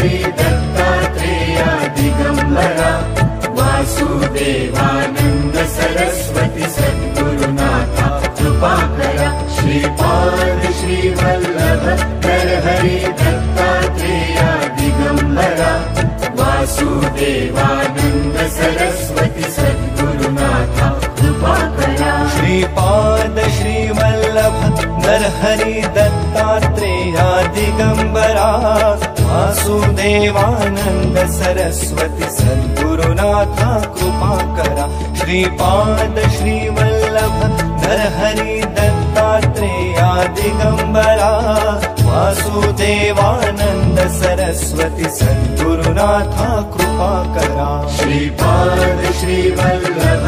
Narhari Dattatreya Digambara Vasudevanand Saraswati सद्गुरुनाथा कृपाकरा Shripad Shrivallabh Narhari Dattatreya Digambara Vasudevanand Saraswati सद्गुरुनाथा कृपाकरा Shripad Shrivallabh Narhari Dattatreya Digambara Vasudevanand Saraswati सद्गुरुनाथा कृपाकरा Shripad Shrivallabh Narhari Dattatreya Digambara Vasudevanand Saraswati सद्गुरुनाथा कृपाकरा Shripad Shrivallabh